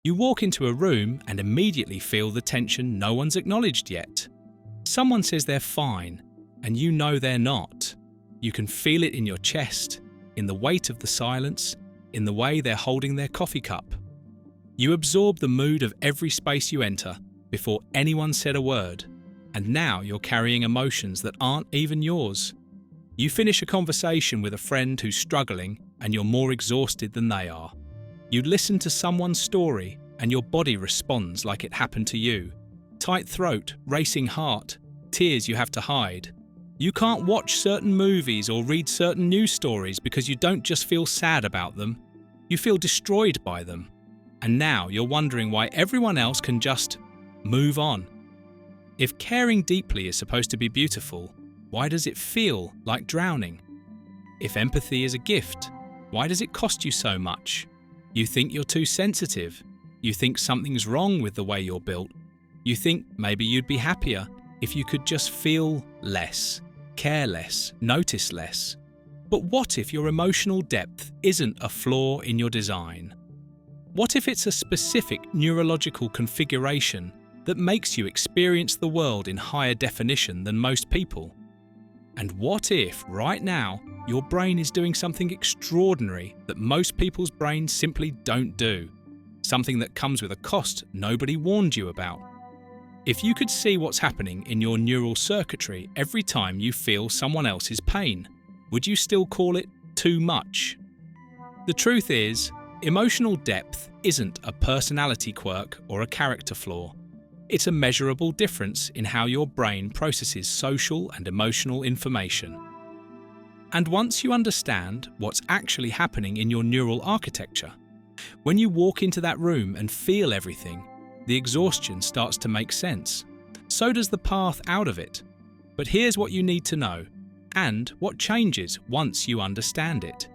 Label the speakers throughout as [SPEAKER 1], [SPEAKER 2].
[SPEAKER 1] You walk into a room and immediately feel the tension no one's acknowledged yet. Someone says they're fine, and you know they're not. You can feel it in your chest, in the weight of the silence, in the way they're holding their coffee cup. You absorb the mood of every space you enter before anyone said a word, and now you're carrying emotions that aren't even yours. You finish a conversation with a friend who's struggling and you're more exhausted than they are. You listen to someone's story and your body responds like it happened to you. Tight throat, racing heart, tears you have to hide. You can't watch certain movies or read certain news stories because you don't just feel sad about them, you feel destroyed by them. And now you're wondering why everyone else can just move on. If caring deeply is supposed to be beautiful, why does it feel like drowning? If empathy is a gift, why does it cost you so much? You think you're too sensitive. You think something's wrong with the way you're built. You think maybe you'd be happier if you could just feel less, care less, notice less. But what if your emotional depth isn't a flaw in your design? What if it's a specific neurological configuration that makes you experience the world in higher definition than most people? And what if, right now, your brain is doing something extraordinary that most people's brains simply don't do? Something that comes with a cost nobody warned you about. If you could see what's happening in your neural circuitry every time you feel someone else's pain, would you still call it too much? The truth is, emotional depth isn't a personality quirk or a character flaw. It's a measurable difference in how your brain processes social and emotional information. And once you understand what's actually happening in your neural architecture, when you walk into that room and feel everything, the exhaustion starts to make sense. So does the path out of it. But here's what you need to know, and what changes once you understand it.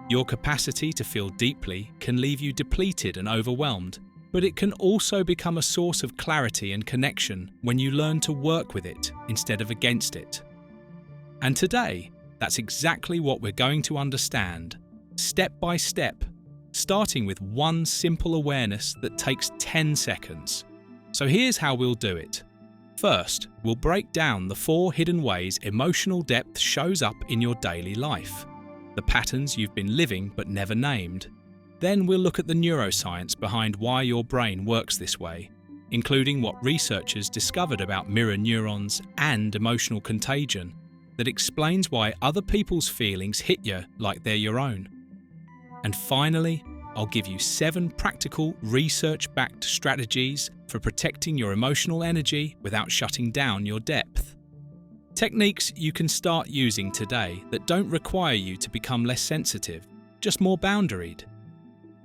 [SPEAKER 1] Your capacity to feel deeply can leave you depleted and overwhelmed, but it can also become a source of clarity and connection when you learn to work with it instead of against it. And today, that's exactly what we're going to understand, step by step, starting with one simple awareness that takes 10 seconds. So here's how we'll do it. First, we'll break down the 4 hidden ways emotional depth shows up in your daily life, the patterns you've been living but never named. Then we'll look at the neuroscience behind why your brain works this way, including what researchers discovered about mirror neurons and emotional contagion that explains why other people's feelings hit you like they're your own. And finally, I'll give you 7 practical, research-backed strategies for protecting your emotional energy without shutting down your depth. Techniques you can start using today that don't require you to become less sensitive, just more boundaried.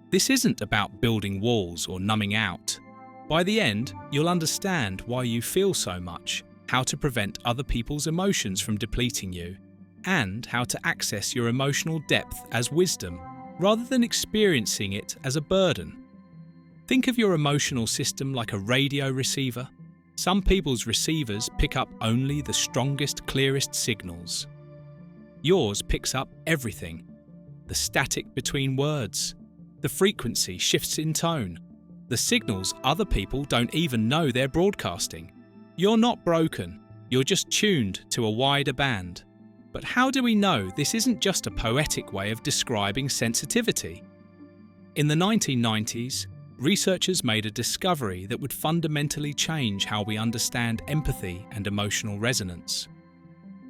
[SPEAKER 1] This isn't about building walls or numbing out. By the end, you'll understand why you feel so much, how to prevent other people's emotions from depleting you, and how to access your emotional depth as wisdom, rather than experiencing it as a burden. Think of your emotional system like a radio receiver. Some people's receivers pick up only the strongest, clearest signals. Yours picks up everything. The static between words. The frequency shifts in tone. The signals other people don't even know they're broadcasting. You're not broken. You're just tuned to a wider band. But how do we know this isn't just a poetic way of describing sensitivity? In the 1990s, researchers made a discovery that would fundamentally change how we understand empathy and emotional resonance.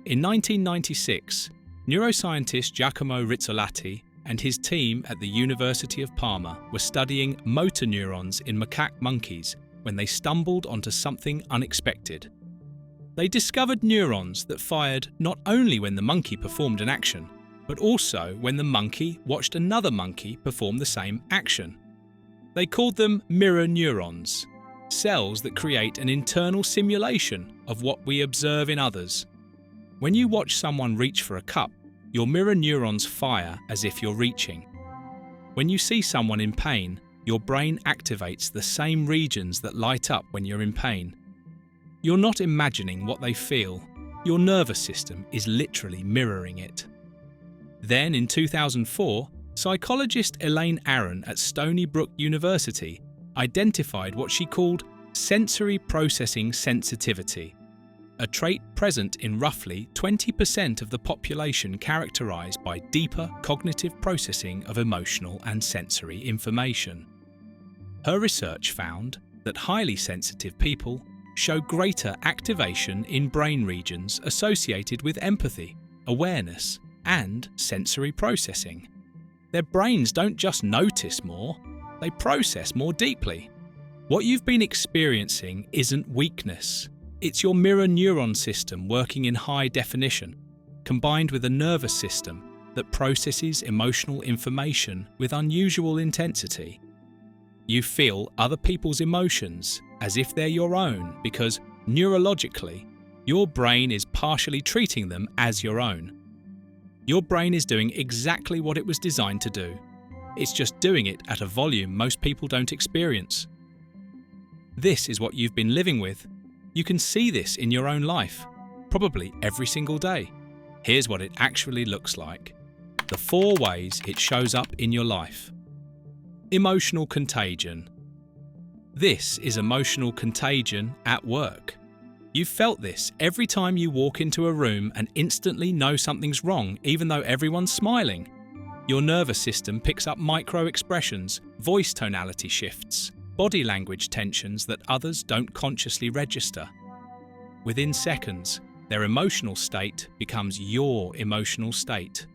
[SPEAKER 1] In 1996, neuroscientist Giacomo Rizzolatti and his team at the University of Parma were studying motor neurons in macaque monkeys when they stumbled onto something unexpected. They discovered neurons that fired not only when the monkey performed an action, but also when the monkey watched another monkey perform the same action. They called them mirror neurons, cells that create an internal simulation of what we observe in others. When you watch someone reach for a cup, your mirror neurons fire as if you're reaching. When you see someone in pain, your brain activates the same regions that light up when you're in pain. You're not imagining what they feel. Your nervous system is literally mirroring it. Then in 2004, psychologist Elaine Aron at Stony Brook University identified what she called sensory processing sensitivity, a trait present in roughly 20% of the population characterized by deeper cognitive processing of emotional and sensory information. Her research found that highly sensitive people show greater activation in brain regions associated with empathy, awareness, and sensory processing. Their brains don't just notice more, they process more deeply. What you've been experiencing isn't weakness. It's your mirror neuron system working in high definition, combined with a nervous system that processes emotional information with unusual intensity. You feel other people's emotions as if they're your own because, neurologically, your brain is partially treating them as your own. Your brain is doing exactly what it was designed to do. It's just doing it at a volume most people don't experience. This is what you've been living with. You can see this in your own life, probably every single day. Here's what it actually looks like. The 4 ways it shows up in your life. Emotional contagion. This is emotional contagion at work. You've felt this every time you walk into a room and instantly know something's wrong, even though everyone's smiling. Your nervous system picks up micro-expressions, voice tonality shifts, body language tensions that others don't consciously register. Within seconds, their emotional state becomes your emotional state.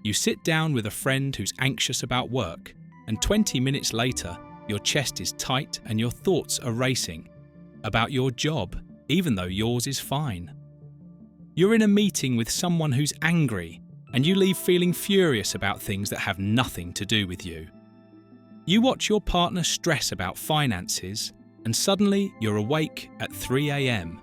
[SPEAKER 1] You sit down with a friend who's anxious about work, and 20 minutes later, your chest is tight and your thoughts are racing about your job, even though yours is fine. You're in a meeting with someone who's angry, and you leave feeling furious about things that have nothing to do with you. You watch your partner stress about finances, and suddenly you're awake at 3 a.m.,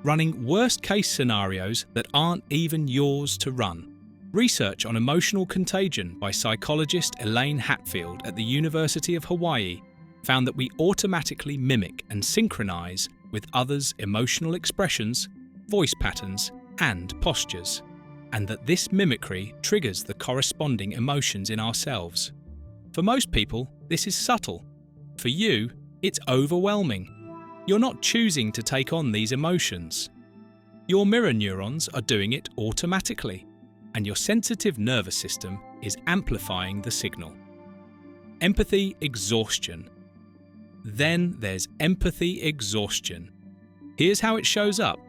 [SPEAKER 1] running worst-case scenarios that aren't even yours to run. Research on emotional contagion by psychologist Elaine Hatfield at the University of Hawaii found that we automatically mimic and synchronize with others' emotional expressions, voice patterns, and postures, and that this mimicry triggers the corresponding emotions in ourselves. For most people, this is subtle. For you, it's overwhelming. You're not choosing to take on these emotions. Your mirror neurons are doing it automatically, and your sensitive nervous system is amplifying the signal. Empathy exhaustion. Then there's empathy exhaustion. Here's how it shows up.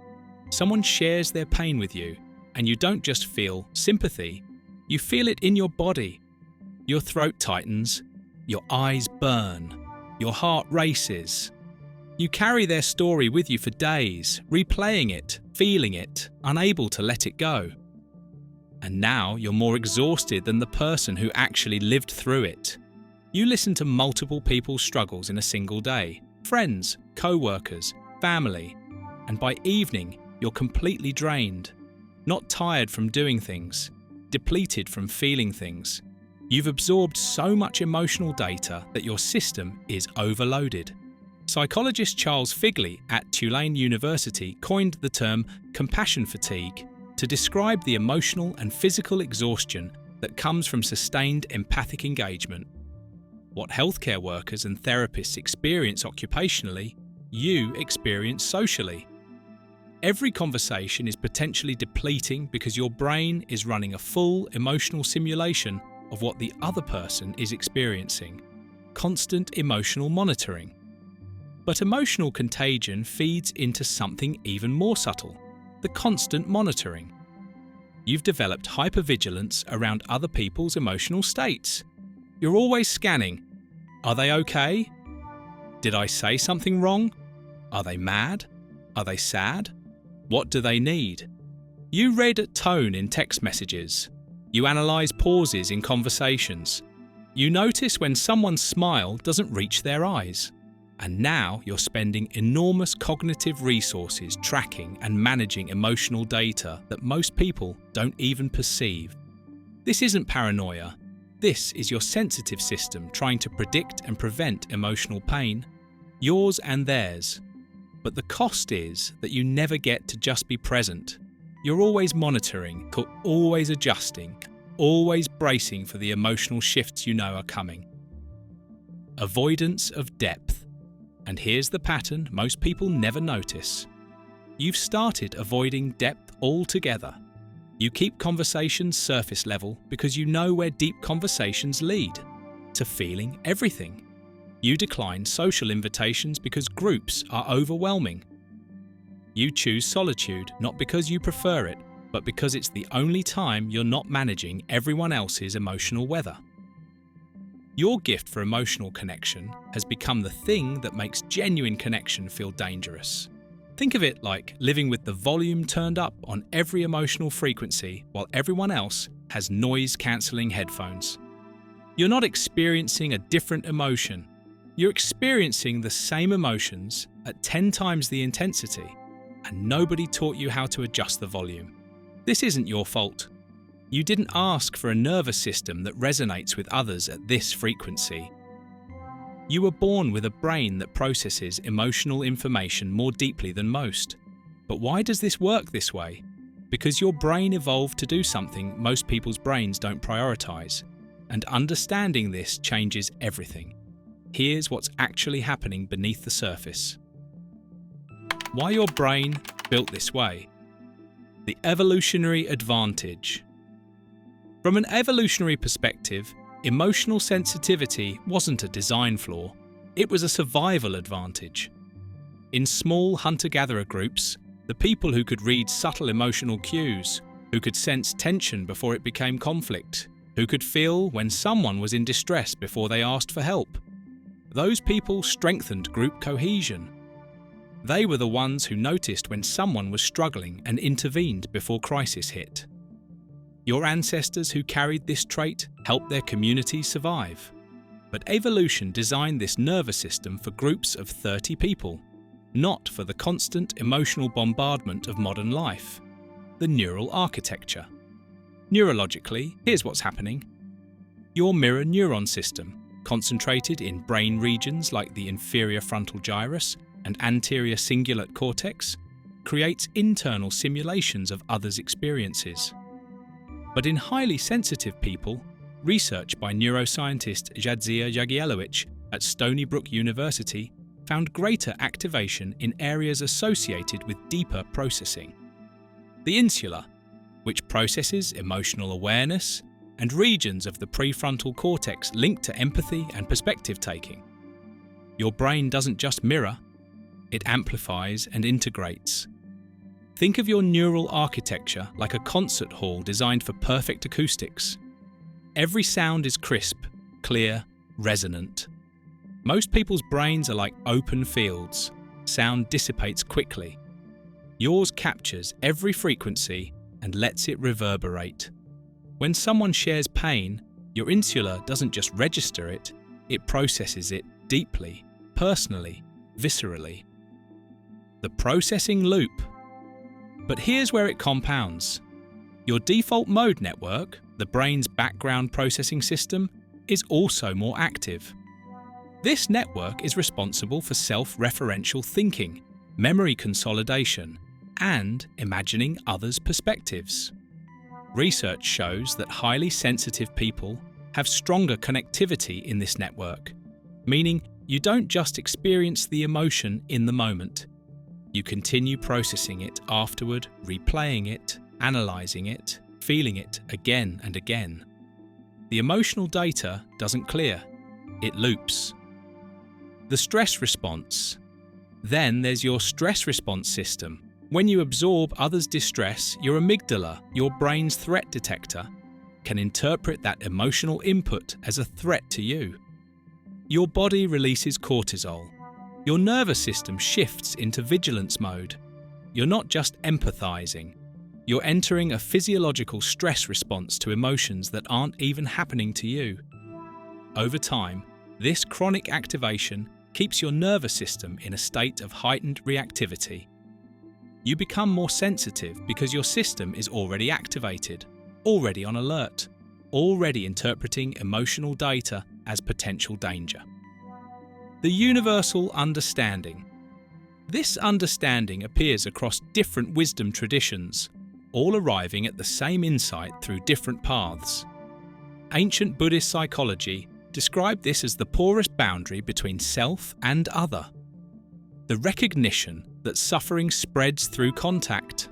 [SPEAKER 1] Someone shares their pain with you, and you don't just feel sympathy, you feel it in your body. Your throat tightens, your eyes burn, your heart races. You carry their story with you for days, replaying it, feeling it, unable to let it go. And now you're more exhausted than the person who actually lived through it. You listen to multiple people's struggles in a single day, friends, co-workers, family, and by evening you're completely drained, not tired from doing things, depleted from feeling things. You've absorbed so much emotional data that your system is overloaded. Psychologist Charles Figley at Tulane University coined the term compassion fatigue to describe the emotional and physical exhaustion that comes from sustained empathic engagement. What healthcare workers and therapists experience occupationally, you experience socially. Every conversation is potentially depleting because your brain is running a full emotional simulation of what the other person is experiencing. Constant emotional monitoring. But emotional contagion feeds into something even more subtle, the constant monitoring. You've developed hypervigilance around other people's emotional states. You're always scanning. Are they okay? Did I say something wrong? Are they mad? Are they sad? What do they need? You read tone in text messages. You analyze pauses in conversations. You notice when someone's smile doesn't reach their eyes. And now you're spending enormous cognitive resources tracking and managing emotional data that most people don't even perceive. This isn't paranoia. This is your sensitive system trying to predict and prevent emotional pain, yours and theirs. But the cost is that you never get to just be present. You're always monitoring, always adjusting, always bracing for the emotional shifts you know are coming. Avoidance of depth. And here's the pattern most people never notice. You've started avoiding depth altogether. You keep conversations surface level because you know where deep conversations lead, to feeling everything. You decline social invitations because groups are overwhelming. You choose solitude not because you prefer it, but because it's the only time you're not managing everyone else's emotional weather. Your gift for emotional connection has become the thing that makes genuine connection feel dangerous. Think of it like living with the volume turned up on every emotional frequency while everyone else has noise-cancelling headphones. You're not experiencing a different emotion. You're experiencing the same emotions at 10 times the intensity, and nobody taught you how to adjust the volume. This isn't your fault. You didn't ask for a nervous system that resonates with others at this frequency. You were born with a brain that processes emotional information more deeply than most. But why does this work this way? Because your brain evolved to do something most people's brains don't prioritize. And understanding this changes everything. Here's what's actually happening beneath the surface. Why your brain built this way. The evolutionary advantage. From an evolutionary perspective, emotional sensitivity wasn't a design flaw, it was a survival advantage. In small hunter-gatherer groups, the people who could read subtle emotional cues, who could sense tension before it became conflict, who could feel when someone was in distress before they asked for help, those people strengthened group cohesion. They were the ones who noticed when someone was struggling and intervened before crisis hit. Your ancestors who carried this trait helped their communities survive. But evolution designed this nervous system for groups of 30 people, not for the constant emotional bombardment of modern life. The neural architecture. Neurologically, here's what's happening. Your mirror neuron system, concentrated in brain regions like the inferior frontal gyrus and anterior cingulate cortex, creates internal simulations of others' experiences. But in highly sensitive people, research by neuroscientist Jadzia Jagielowicz at Stony Brook University found greater activation in areas associated with deeper processing. The insula, which processes emotional awareness, and regions of the prefrontal cortex linked to empathy and perspective taking. Your brain doesn't just mirror, it amplifies and integrates. Think of your neural architecture like a concert hall designed for perfect acoustics. Every sound is crisp, clear, resonant. Most people's brains are like open fields. Sound dissipates quickly. Yours captures every frequency and lets it reverberate. When someone shares pain, your insula doesn't just register it, it processes it deeply, personally, viscerally. The processing loop. But here's where it compounds. Your default mode network, the brain's background processing system, is also more active. This network is responsible for self-referential thinking, memory consolidation, and imagining others' perspectives. Research shows that highly sensitive people have stronger connectivity in this network, meaning you don't just experience the emotion in the moment. You continue processing it afterward, replaying it, analysing it, feeling it again and again. The emotional data doesn't clear, it loops. The stress response. Then there's your stress response system. When you absorb others' distress, your amygdala, your brain's threat detector, can interpret that emotional input as a threat to you. Your body releases cortisol. Your nervous system shifts into vigilance mode. You're not just empathizing. You're entering a physiological stress response to emotions that aren't even happening to you. Over time, this chronic activation keeps your nervous system in a state of heightened reactivity. You become more sensitive because your system is already activated, already on alert, already interpreting emotional data as potential danger. The universal understanding. This understanding appears across different wisdom traditions, all arriving at the same insight through different paths. Ancient Buddhist psychology described this as the porous boundary between self and other. the recognition that suffering spreads through contact.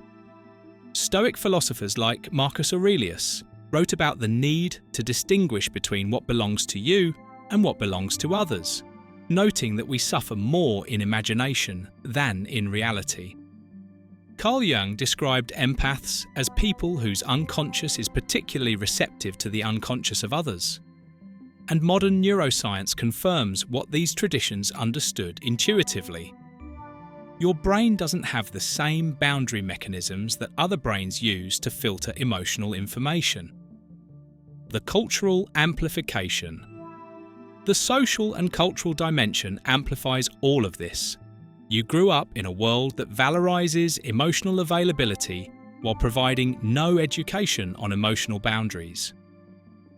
[SPEAKER 1] Stoic philosophers like Marcus Aurelius wrote about the need to distinguish between what belongs to you and what belongs to others, noting that we suffer more in imagination than in reality. Carl Jung described empaths as people whose unconscious is particularly receptive to the unconscious of others. And modern neuroscience confirms what these traditions understood intuitively. Your brain doesn't have the same boundary mechanisms that other brains use to filter emotional information. The cultural amplification. The social and cultural dimension amplifies all of this. You grew up in a world that valorizes emotional availability while providing no education on emotional boundaries.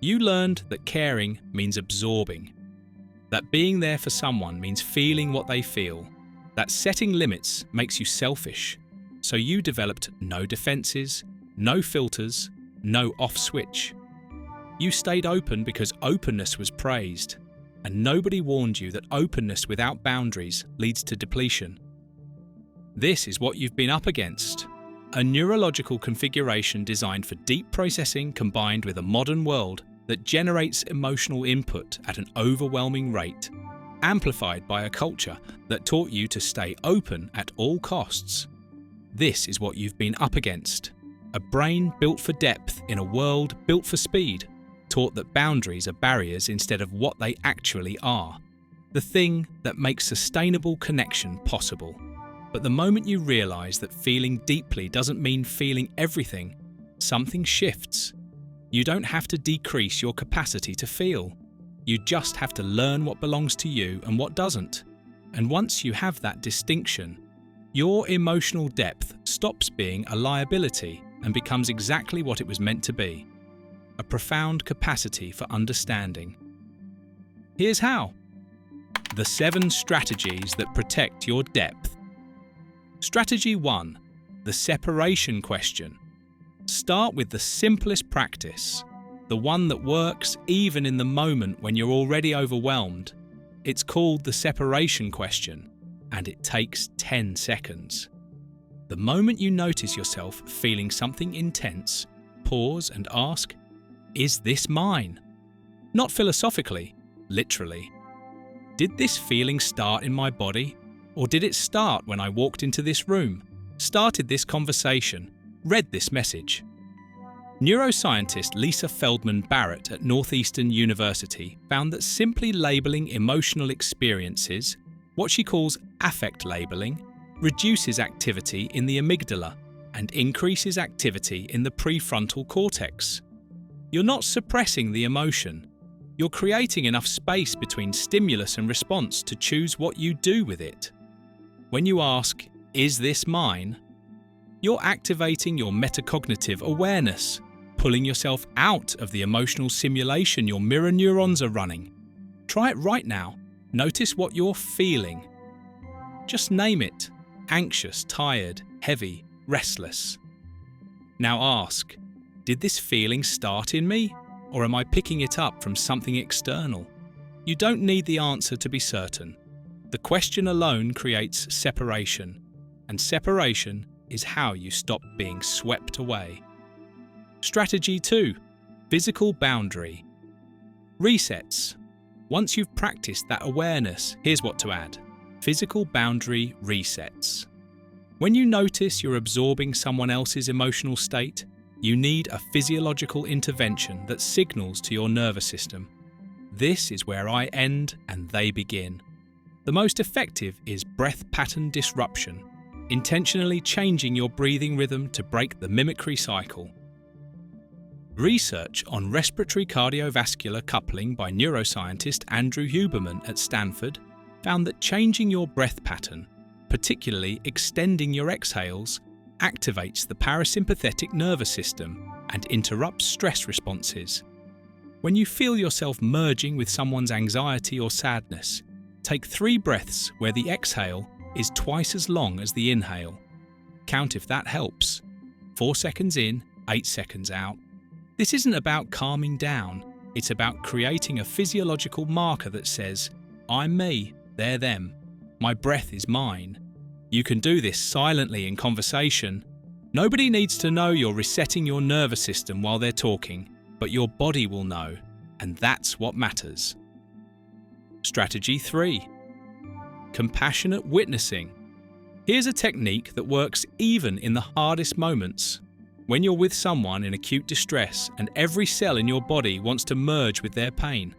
[SPEAKER 1] You learned that caring means absorbing, that being there for someone means feeling what they feel, that setting limits makes you selfish, so you developed no defenses, no filters, no off switch. You stayed open because openness was praised, and nobody warned you that openness without boundaries leads to depletion. This is what you've been up against, a neurological configuration designed for deep processing combined with a modern world that generates emotional input at an overwhelming rate, amplified by a culture that taught you to stay open at all costs. This is what you've been up against. A brain built for depth in a world built for speed, taught that boundaries are barriers instead of what they actually are, the thing that makes sustainable connection possible. But the moment you realize that feeling deeply doesn't mean feeling everything, something shifts. You don't have to decrease your capacity to feel. You just have to learn what belongs to you and what doesn't. And once you have that distinction, your emotional depth stops being a liability and becomes exactly what it was meant to be: a profound capacity for understanding. Here's how. The 7 strategies that protect your depth. Strategy 1. The separation question. Start with the simplest practice, the one that works even in the moment when you're already overwhelmed. It's called the separation question, and it takes 10 seconds. The moment you notice yourself feeling something intense, pause and ask, "Is this mine?" Not philosophically, literally. Did this feeling start in my body? Or did it start when I walked into this room, started this conversation, read this message? Neuroscientist Lisa Feldman Barrett at Northeastern University found that simply labeling emotional experiences, what she calls affect labeling, reduces activity in the amygdala and increases activity in the prefrontal cortex. You're not suppressing the emotion. You're creating enough space between stimulus and response to choose what you do with it. When you ask, "Is this mine?" you're activating your metacognitive awareness, pulling yourself out of the emotional simulation your mirror neurons are running. Try it right now. Notice what you're feeling. Just name it: anxious, tired, heavy, restless. Now ask, did this feeling start in me, or am I picking it up from something external? You don't need the answer to be certain. The question alone creates separation, and separation is how you stop being swept away. Strategy 2. Physical boundary. Resets. Once you've practiced that awareness, here's what to add. Physical boundary resets. When you notice you're absorbing someone else's emotional state, you need a physiological intervention that signals to your nervous system. This is where I end and they begin. The most effective is breath pattern disruption, intentionally changing your breathing rhythm to break the mimicry cycle. Research on respiratory cardiovascular coupling by neuroscientist Andrew Huberman at Stanford found that changing your breath pattern, particularly extending your exhales, activates the parasympathetic nervous system and interrupts stress responses. When you feel yourself merging with someone's anxiety or sadness, take 3 breaths where the exhale is twice as long as the inhale. Count if that helps. 4 seconds in, 8 seconds out. This isn't about calming down, it's about creating a physiological marker that says, "I'm me, they're them." My breath is mine. You can do this silently in conversation. Nobody needs to know you're resetting your nervous system while they're talking, but your body will know, and that's what matters. Strategy 3. Compassionate witnessing. Here's a technique that works even in the hardest moments. When you're with someone in acute distress and every cell in your body wants to merge with their pain.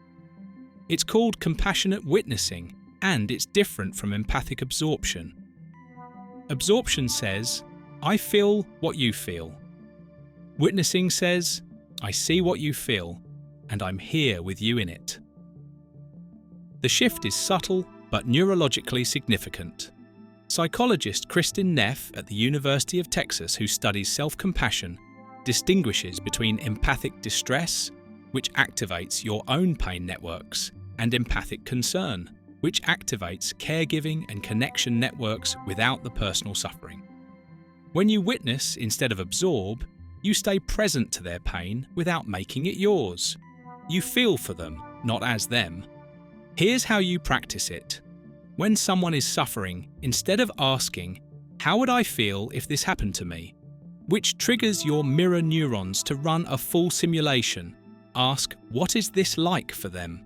[SPEAKER 1] It's called compassionate witnessing, and it's different from empathic absorption. Absorption says, I feel what you feel. Witnessing says, I see what you feel, and I'm here with you in it. The shift is subtle but neurologically significant. Psychologist Kristin Neff at the University of Texas, who studies self-compassion, distinguishes between empathic distress, which activates your own pain networks, and empathic concern, which activates caregiving and connection networks without the personal suffering. When you witness instead of absorb, you stay present to their pain without making it yours. You feel for them, not as them. Here's how you practice it. When someone is suffering, instead of asking, how would I feel if this happened to me? Which triggers your mirror neurons to run a full simulation, ask, what is this like for them?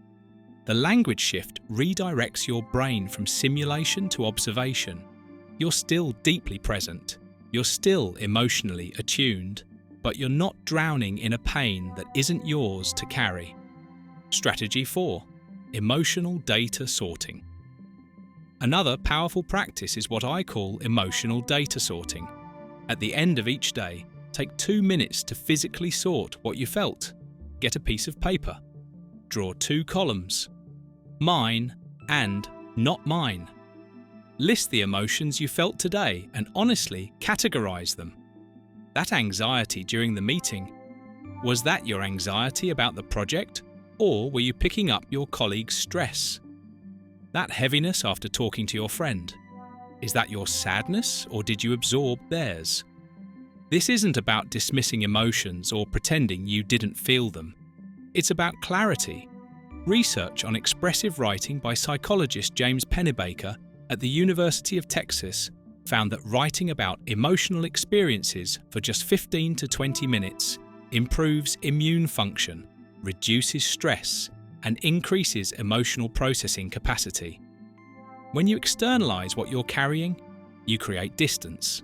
[SPEAKER 1] The language shift redirects your brain from simulation to observation. You're still deeply present. You're still emotionally attuned, but you're not drowning in a pain that isn't yours to carry. Strategy 4. Emotional data sorting. Another powerful practice is what I call emotional data sorting. At the end of each day, take 2 minutes to physically sort what you felt. Get a piece of paper. Draw 2 columns. Mine and not mine. List the emotions you felt today and honestly categorize them. That anxiety during the meeting, was that your anxiety about the project, or were you picking up your colleague's stress? That heaviness after talking to your friend, is that your sadness, or did you absorb theirs? This isn't about dismissing emotions or pretending you didn't feel them. It's about clarity. Research on expressive writing by psychologist James Pennebaker at the University of Texas found that writing about emotional experiences for just 15 to 20 minutes improves immune function, reduces stress, and increases emotional processing capacity. When you externalize what you're carrying, you create distance.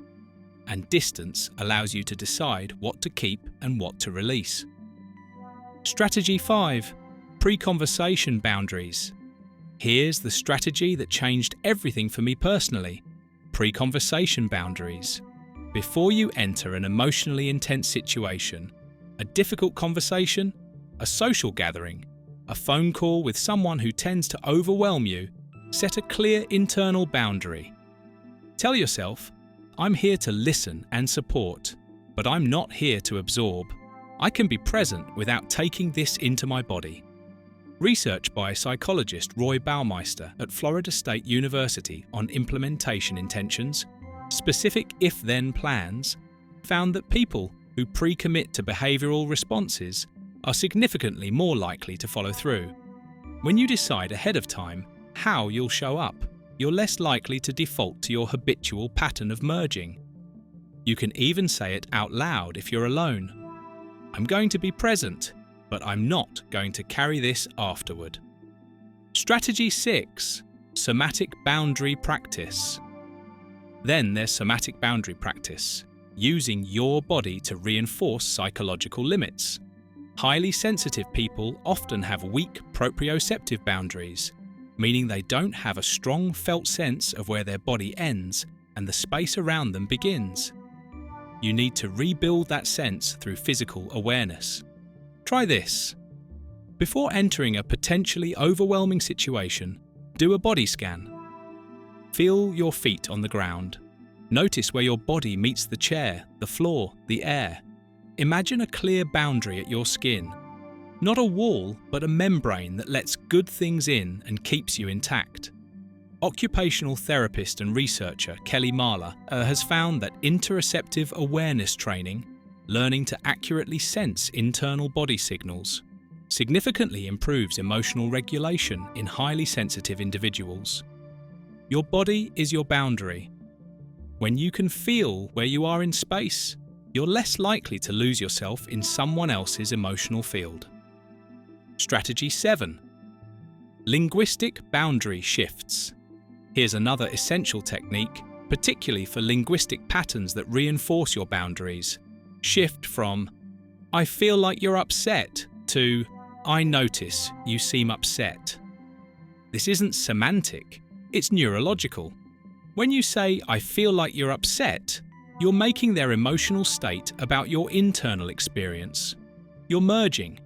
[SPEAKER 1] And distance allows you to decide what to keep and what to release. Strategy 5. Pre-conversation boundaries. Here's the strategy that changed everything for me personally. Pre-conversation boundaries. Before you enter an emotionally intense situation, a difficult conversation, a social gathering, a phone call with someone who tends to overwhelm you, set a clear internal boundary. Tell yourself, I'm here to listen and support, but I'm not here to absorb. I can be present without taking this into my body. Research by psychologist Roy Baumeister at Florida State University on implementation intentions, specific if-then plans, found that people who pre-commit to behavioral responses are significantly more likely to follow through. When you decide ahead of time how you'll show up, you're less likely to default to your habitual pattern of merging. You can even say it out loud if you're alone. I'm going to be present, but I'm not going to carry this afterward. Strategy 6. Somatic boundary practice. Then there's somatic boundary practice, using your body to reinforce psychological limits. Highly sensitive people often have weak proprioceptive boundaries, meaning they don't have a strong felt sense of where their body ends and the space around them begins. You need to rebuild that sense through physical awareness. Try this. Before entering a potentially overwhelming situation, do a body scan. Feel your feet on the ground. Notice where your body meets the chair, the floor, the air. Imagine a clear boundary at your skin. Not a wall, but a membrane that lets good things in and keeps you intact. Occupational therapist and researcher Kelly Marler has found that interoceptive awareness training, learning to accurately sense internal body signals, significantly improves emotional regulation in highly sensitive individuals. Your body is your boundary. When you can feel where you are in space, you're less likely to lose yourself in someone else's emotional field. Strategy 7. Linguistic boundary shifts. Here's another essential technique, particularly for linguistic patterns that reinforce your boundaries. Shift from, "I feel like you're upset," to, "I notice you seem upset." This isn't semantic, it's neurological. When you say, "I feel like you're upset," you're making their emotional state about your internal experience. You're merging.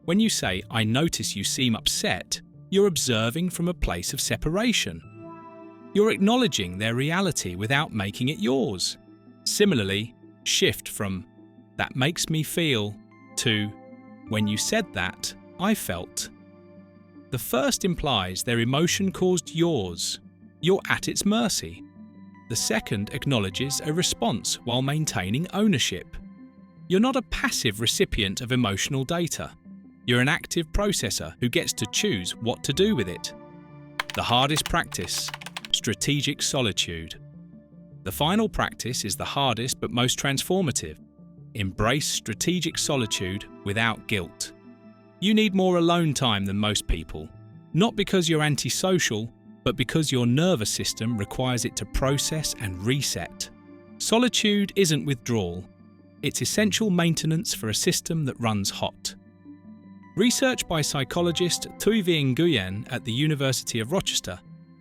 [SPEAKER 1] When you say, "I notice you seem upset," you're observing from a place of separation. You're acknowledging their reality without making it yours. Similarly, shift from, "That makes me feel," to, "When you said that, I felt." The first implies their emotion caused yours. You're at its mercy. The second acknowledges a response while maintaining ownership. You're not a passive recipient of emotional data. You're an active processor who gets to choose what to do with it. The hardest practice: strategic solitude. The final practice is the hardest but most transformative. Embrace strategic solitude without guilt. You need more alone time than most people, not because you're antisocial, but because your nervous system requires it to process and reset. Solitude isn't withdrawal, it's essential maintenance for a system that runs hot. Research by psychologist Thuy Nguyen at the University of Rochester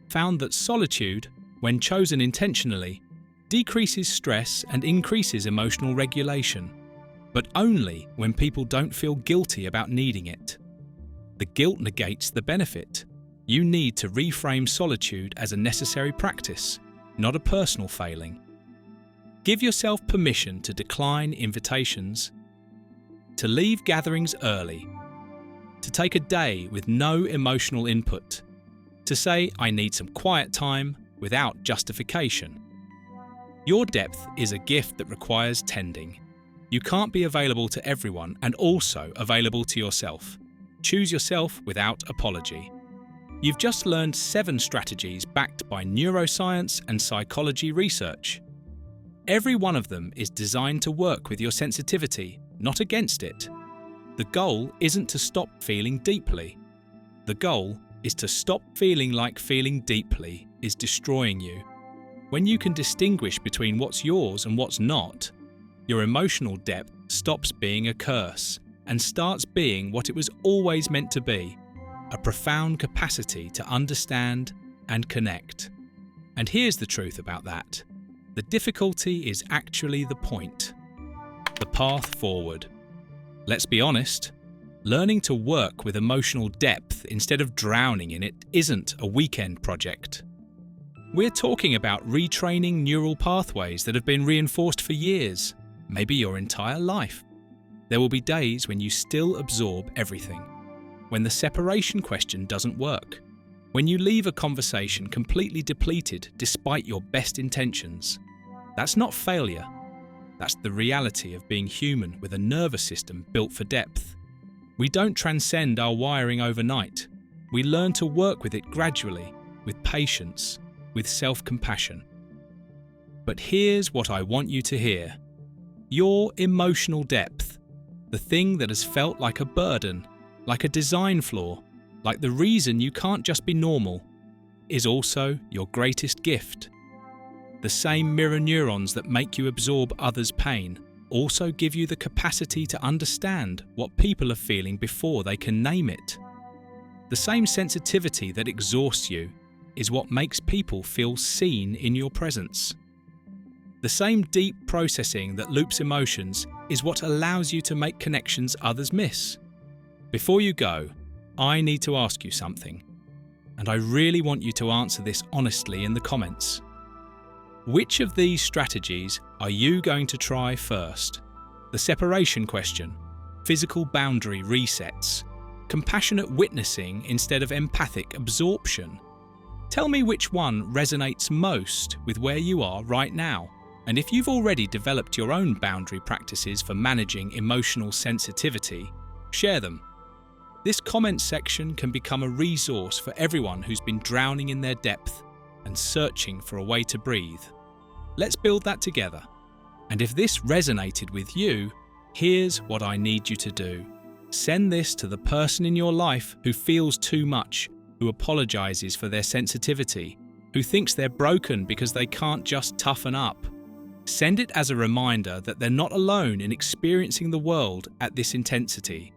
[SPEAKER 1] found that solitude, when chosen intentionally, decreases stress and increases emotional regulation, but only when people don't feel guilty about needing it. The guilt negates the benefit. You need to reframe solitude as a necessary practice, not a personal failing. Give yourself permission to decline invitations, to leave gatherings early, to take a day with no emotional input, to say, "I need some quiet time," without justification. Your depth is a gift that requires tending. You can't be available to everyone and also available to yourself. Choose yourself without apology. You've just learned 7 strategies backed by neuroscience and psychology research. Every one of them is designed to work with your sensitivity, not against it. The goal isn't to stop feeling deeply. The goal is to stop feeling like feeling deeply is destroying you. When you can distinguish between what's yours and what's not, your emotional depth stops being a curse and starts being what it was always meant to be: a profound capacity to understand and connect. And here's the truth about that: the difficulty is actually the point, the path forward. Let's be honest, learning to work with emotional depth instead of drowning in it isn't a weekend project. We're talking about retraining neural pathways that have been reinforced for years, maybe your entire life. There will be days when you still absorb everything, when the separation question doesn't work, when you leave a conversation completely depleted despite your best intentions. That's not failure. That's the reality of being human with a nervous system built for depth. We don't transcend our wiring overnight. We learn to work with it gradually, with patience, with self-compassion. But here's what I want you to hear. Your emotional depth, the thing that has felt like a burden, like a design flaw, like the reason you can't just be normal, is also your greatest gift. The same mirror neurons that make you absorb others' pain also give you the capacity to understand what people are feeling before they can name it. The same sensitivity that exhausts you is what makes people feel seen in your presence. The same deep processing that loops emotions is what allows you to make connections others miss. Before you go, I need to ask you something, and I really want you to answer this honestly in the comments. Which of these strategies are you going to try first? The separation question, physical boundary resets, compassionate witnessing instead of empathic absorption. Tell me which one resonates most with where you are right now. And if you've already developed your own boundary practices for managing emotional sensitivity, share them. This comment section can become a resource for everyone who's been drowning in their depth. and searching for a way to breathe. Let's build that together. And if this resonated with you, here's what I need you to do. Send this to the person in your life who feels too much, who apologizes for their sensitivity, who thinks they're broken because they can't just toughen up. Send it as a reminder that they're not alone in experiencing the world at this intensity.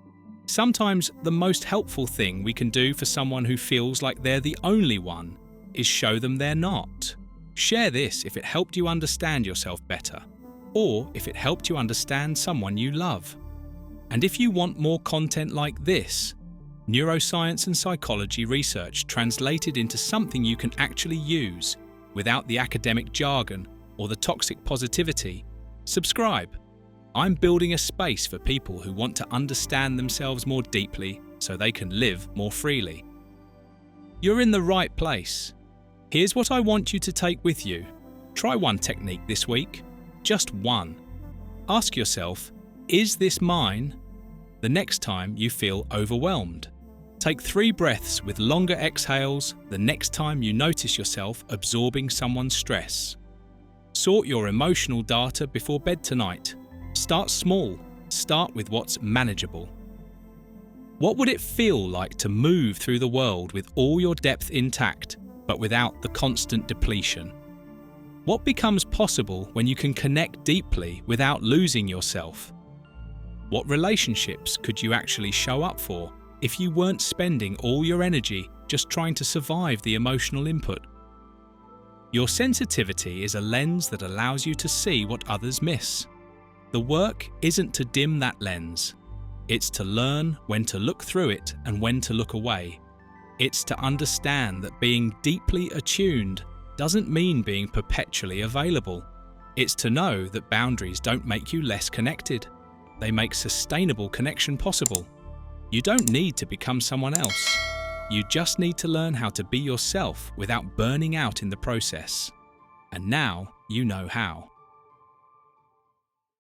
[SPEAKER 1] Sometimes the most helpful thing we can do for someone who feels like they're the only one is show them they're not. Share this if it helped you understand yourself better, or if it helped you understand someone you love. And if you want more content like this, neuroscience and psychology research translated into something you can actually use without the academic jargon or the toxic positivity, subscribe. I'm building a space for people who want to understand themselves more deeply so they can live more freely. You're in the right place. Here's what I want you to take with you. Try one technique this week, just one. Ask yourself, is this mine? The next time you feel overwhelmed, take 3 breaths with longer exhales the next time you notice yourself absorbing someone's stress. Sort your emotional data before bed tonight. Start small. Start with what's manageable. What would it feel like to move through the world with all your depth intact, but without the constant depletion? What becomes possible when you can connect deeply without losing yourself? What relationships could you actually show up for if you weren't spending all your energy just trying to survive the emotional input? Your sensitivity is a lens that allows you to see what others miss. The work isn't to dim that lens. It's to learn when to look through it and when to look away. It's to understand that being deeply attuned doesn't mean being perpetually available. It's to know that boundaries don't make you less connected. They make sustainable connection possible. You don't need to become someone else. You just need to learn how to be yourself without burning out in the process. And now you know how.